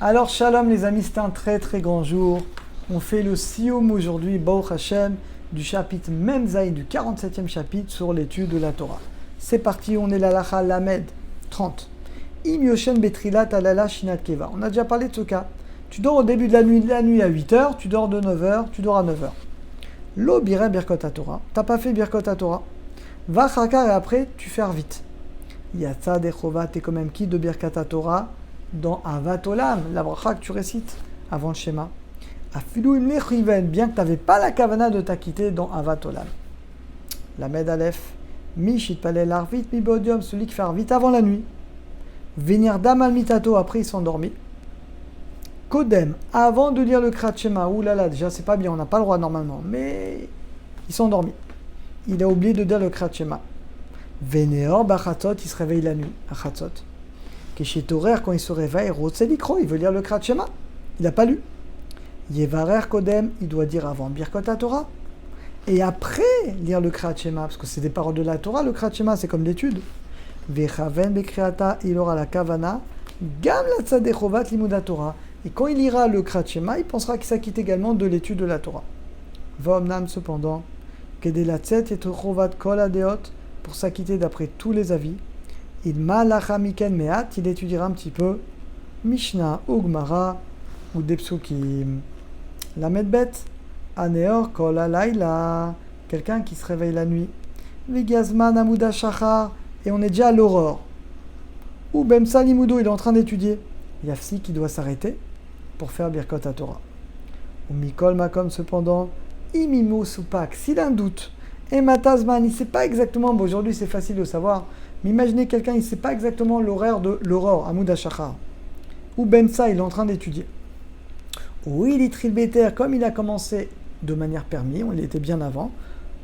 Alors, shalom les amis, c'est un très très grand jour. On fait le Siyum aujourd'hui, Baruch Hashem, du chapitre Memzaï, du 47e chapitre sur l'étude de la Torah. C'est parti, on est la Lacha Lamed 30. Im Yoshen Betrilat Alala Shinat Keva. On a déjà parlé de ce cas. Tu dors au début de la nuit à 8h, tu dors de 9h, tu dors à 9h. Lo Bire Birkot Torah. T'as pas fait Birkot Torah. Va Chakar et après, tu fais vite. Yatsa Dechova, t'es quand même qui de Birkat Torah dans Avat Olam, la bracha que tu récites avant le schéma. Afilou Imle Chiven, bien que tu n'avais pas la kavana de t'acquitter dans Avat Olam. La Med Aleph, Mi Shitpalel Arvit, Mi Bodium, celui qui fait Arvit avant la nuit. Venir Damal Mitato, après il s'endormit. Kodem, avant de lire le Krat Shema, oulala, déjà c'est pas bien, on n'a pas le droit normalement, mais il s'est endormi. Il a oublié de dire le Krat Shema. Veneor Bachatzot, il se réveille la nuit, à Chatzot. Keshet-Torer, quand il se réveille, Rotzelikro, il veut lire le Krat Shema. Il n'a pas lu. Yevarer Kodem, il doit dire avant Birkot Torah. Et après, lire le Krat Shema, parce que c'est des paroles de la Torah, le Krat Shema, c'est comme l'étude. Vechaven Bekriata, il aura la Kavana, Gam la Tzadechovat Limuda Torah. Et quand il lira le Krat Shema, il pensera qu'il s'acquitte également de l'étude de la Torah. Vomnam, cependant, Kedelatzet et Chovat Kol Adeot, pour s'acquitter d'après tous les avis. Il malacha miken meat, il étudiera un petit peu Mishnah ou Gemara ou des psukim. La medbet, aneor kol alayla, quelqu'un qui se réveille la nuit. Vigazman amuda shachar, et on est déjà à l'aurore. Ou bemsa limudo, il est en train d'étudier. Yafsi qui doit s'arrêter pour faire Birkot Torah. Ou mikol makom cependant, imimo supak, s'il a un doute. Et matazman, il ne sait pas exactement, bon aujourd'hui c'est facile de savoir, mais imaginez quelqu'un, il ne sait pas exactement l'horaire de l'aurore, Amoud HaShachar. Ou Bemsa, il est en train d'étudier. Ou il est trilbeter, comme il a commencé de manière permis, on était bien avant.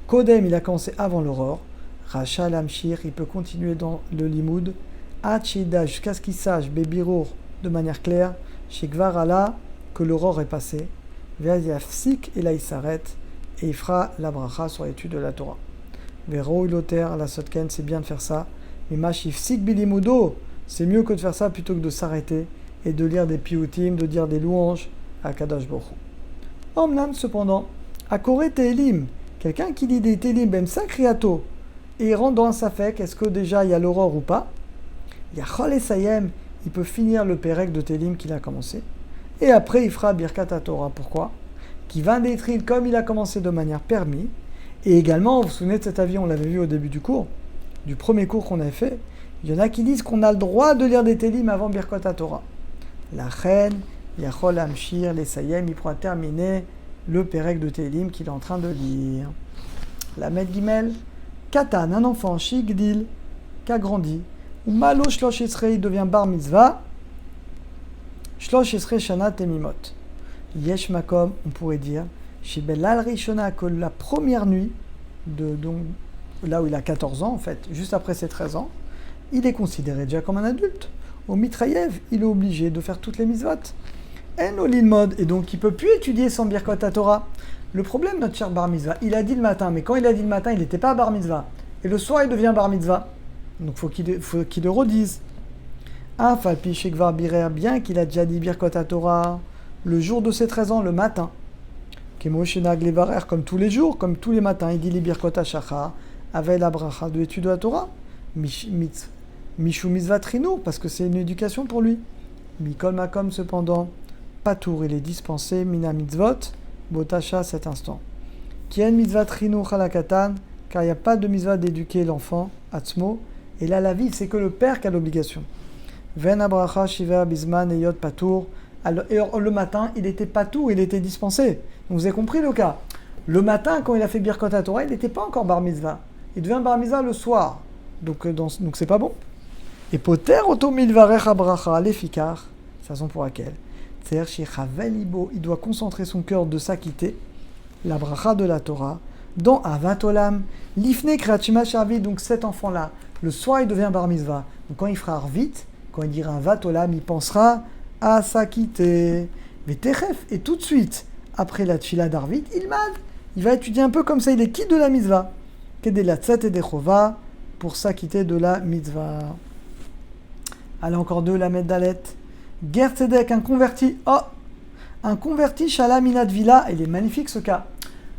Kodem, il a commencé avant l'aurore. Rachal Amshir, il peut continuer dans le limoud. Hachida, jusqu'à ce qu'il sache, Bébirour, de manière claire. Shekvar Allah, que l'aurore est passée. Veaziyafsik, et là il s'arrête. Et il fera la bracha sur l'étude de la Torah. Vero iloter, la sotken, c'est bien de faire ça. Mais machif sik bilimudo, c'est mieux que de faire ça plutôt que de s'arrêter et de lire des pioutim, de dire des louanges à Kadosh Baruch Hu. Omnam, cependant, à Koré Tehilim, quelqu'un qui lit des Tehilim, ben sakriato, et il rentre dans un safek, est-ce que déjà il y a l'aurore ou pas? Il y a Chol et Sayem, il peut finir le Pérek de Tehilim qu'il a commencé. Et après, il fera Birkat Torah. Pourquoi? Qui va détruire comme il a commencé de manière permis. Et également, vous vous souvenez de cet avis, on l'avait vu au début du cours, du premier cours qu'on avait fait, il y en a qui disent qu'on a le droit de lire des Télim avant Birkot Torah. La reine, Yachol Amshir, les Sayem, il pourra terminer le Pérek de Télim qu'il est en train de lire. La Med Gimel, Katan, un enfant, Shigdil, qui a grandi, ou Malo Shlosh Esrei, il devient Bar Mitzvah, Shlosh Esrei Shana Temimot. Yesh Makom, on pourrait dire, chez Belal Rishona, que la première nuit, donc, là où il a 14 ans en fait, juste après ses 13 ans, il est considéré déjà comme un adulte. Au Mitrayev, il est obligé de faire toutes les mitzvot. En Olinmod, et donc il ne peut plus étudier sans Birkot Torah. Le problème, notre cher Bar Mitzvah, il a dit le matin, mais quand il a dit le matin, il n'était pas Bar Mitzvah. Et le soir, il devient Bar Mitzvah. Donc il faut qu'il le redise. Falpi Shekvar Birer, bien qu'il a déjà dit Birkot Torah, le jour de ses 13 ans, le matin, Kemoshenag Levarer, comme tous les jours, comme tous les matins, il dit les Birkot HaShachar, avec la bracha de l'étude de la Torah, Mishu Mizvatrino, parce que c'est une éducation pour lui. Mikol Makom, cependant, Patour, il est dispensé, Mina Mitzvot, Botasha, cet instant. Kien Mizvatrino Chalakatan, car il n'y a pas de mitzvah d'éduquer l'enfant, Atzmo, et là la vie, c'est que le père qui a l'obligation. Ven Abracha Shiva Bisman Eyot Patour. Alors, le matin, il était pas tout, il était dispensé. Donc, vous avez compris le cas. Le matin, quand il a fait Birkot Torah, il n'était pas encore Bar Mitzvah. Il devient Bar Mitzvah le soir. Donc c'est pas bon. Et Poter Otomil Varech Abracha, l'effikar, c'est la raison pour laquelle. Il doit concentrer son cœur de s'acquitter, la bracha de la Torah, dans Avat Olam, l'ifne Krachima Sharvi, donc cet enfant-là, le soir, il devient Bar Mitzvah. Donc, quand il fera Arvit, quand il dira Avat Olam, il pensera à s'acquitter. Mais Techef, et tout de suite, après la Tfila d'Arvit, il va étudier un peu comme ça, il est quitte de la mitzvah. Kedelatzet et Dechova, pour s'acquitter de la mitzvah. Allez, encore deux, la Meddalet. Ger Tzedek, un converti. Oh, un converti Shalaminat Villa. Il est magnifique ce cas.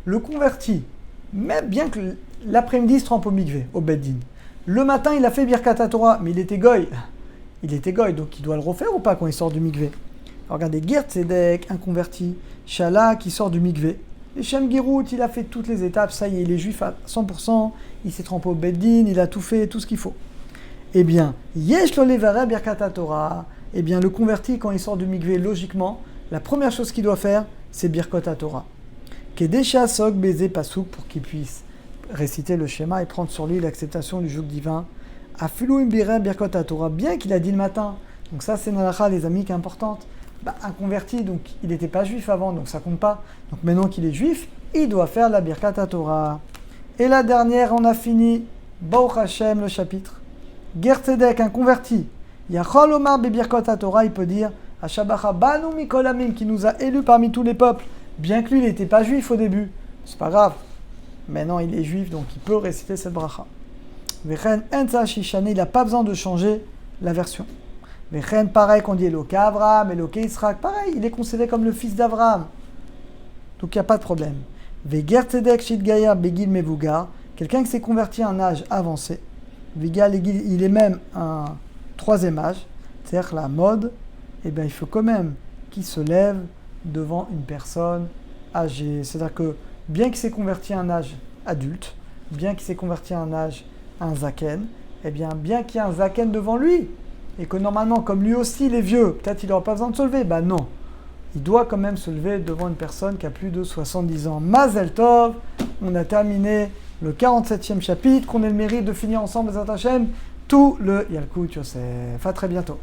Le converti, même bien que l'après-midi il se trempe au mikvé, au Beddin. Le matin, il a fait Birkat Torah, mais il était goy. Il était goy, donc il doit le refaire ou pas quand il sort du mikvé? Regardez, Ger Tzedek, un converti, Shala qui sort du mikvé. Et Shem Girout, il a fait toutes les étapes, ça y est, il est juif à 100%, il s'est trempé au Beddin, il a tout fait, tout ce qu'il faut. Eh bien, Yesh lo levare Birkat Torah. Eh bien, le converti, quand il sort du mikvé, logiquement, la première chose qu'il doit faire, c'est Birkot Torah. Kedesha Sok Beze Pasuk, pour qu'il puisse réciter le schéma et prendre sur lui l'acceptation du joug divin. Afilu Imbire Birkot Torah, bien qu'il a dit le matin. Donc ça, c'est une halakha, les amis, qui est importante. Un converti, donc il n'était pas juif avant, donc ça compte pas. Donc maintenant qu'il est juif, il doit faire la Birkat Torah. Et la dernière, on a fini. Baruch Hashem, le chapitre. Ger Tzedek, un converti. Yachol Omar Bebirkot Torah, il peut dire Ashabacha Banu Mikol Amim, qui nous a élus parmi tous les peuples. Bien que lui, il n'était pas juif au début. C'est pas grave. Maintenant, il est juif, donc il peut réciter cette bracha. Vechen Enza Shishane, il n'a pas besoin de changer la version. Vechen, pareil qu'on dit Eloka Avraham, Eloka Israël, pareil, il est considéré comme le fils d'Avraham. Donc il n'y a pas de problème. Veger Tzedek Shidgaya Begil Mevugar, quelqu'un qui s'est converti à un âge avancé. Vigal, il est même un troisième âge, c'est-à-dire la mode, eh bien il faut quand même qu'il se lève devant une personne âgée. C'est-à-dire que bien qu'il s'est converti à un âge adulte, bien qu'il s'est converti à un zaken, eh bien qu'il y ait un zaken devant lui, et que normalement, comme lui aussi il est vieux, peut-être il n'aura pas besoin de se lever, non. Il doit quand même se lever devant une personne qui a plus de 70 ans. Mazel Tov, on a terminé le 47e chapitre, qu'on ait le mérite de finir ensemble, Bezrat Hashem, tout le Yalkut Yosef. À très bientôt.